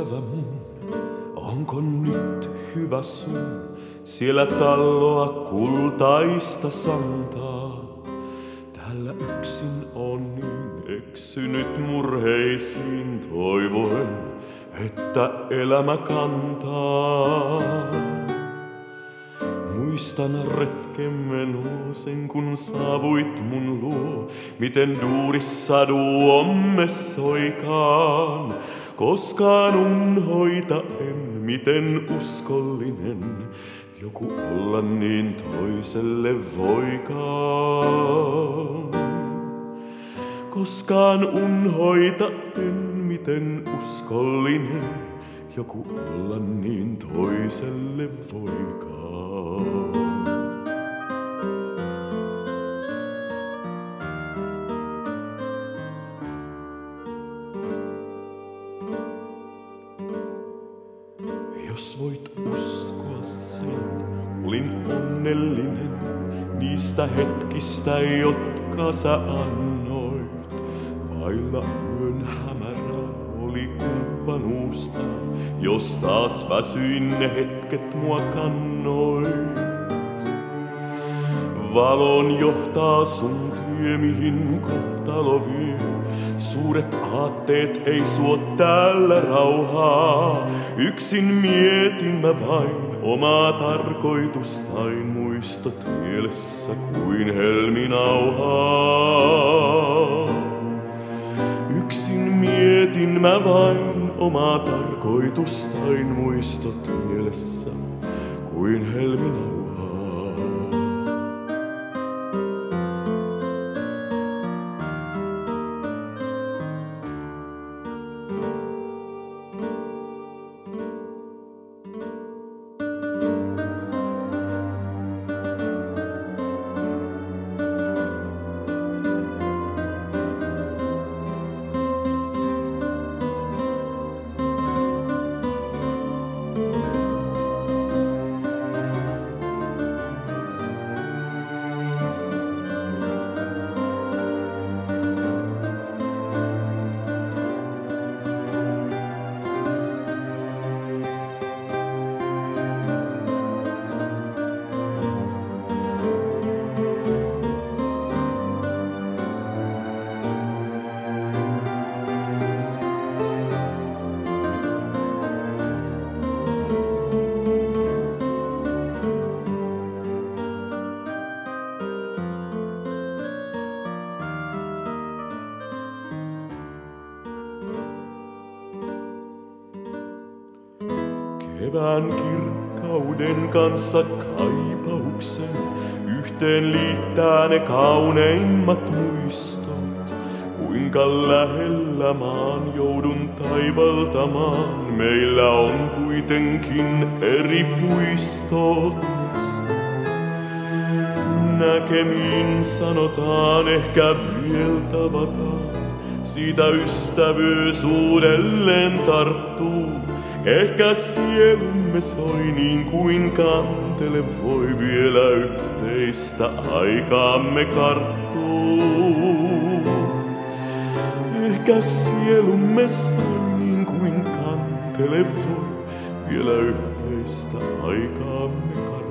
ystävä mun, onko nyt hyvä sun siellä talloa kultaista santaa? Täällä yksin on niin eksynyt murheisiin, toivoen, että elämä kantaa. Muistan retkemme nuosen, kun saavuit mun luo, miten duurissa duomme soikaan. Koskaan unhoita en, miten uskollinen joku olla niin toiselle voikaan. Koskaan unhoita en, miten uskollinen joku olla niin toiselle voikaan. Jos voit uskoa sen, olin onnellinen niistä hetkistä, jotka sä annoit. Vailla yön hämärää oli kumppanuusta, jos taas väsyin ne hetket mua kannoit. Valon johtaa sun tie, mihin kohtalo vie. Suuret aatteet ei suo täällä rauhaa. Yksin mietin mä vain omaa tarkoitustain, muistot mielessä kuin helminauhaa. Yksin mietin mä vain omaa tarkoitustain, muistot mielessä kuin helminauhaa. Kevään kirkkauden kanssa kaipauksen yhteen liittää ne kauneimmat muistot. Kuinka lähellä maan joudun taivaltamaan, meillä on kuitenkin eri puistot. Näkemiin sanotaan, ehkä vielä tavataan, siitä ystävyys uudelleen tarttuu. Ehkä sielumme soi niin kuin kantele voi, vielä yhteistä aikaamme karttuu. Ehkä sielumme soi niin kuin kantele voi, vielä yhteistä aikaamme karttuu.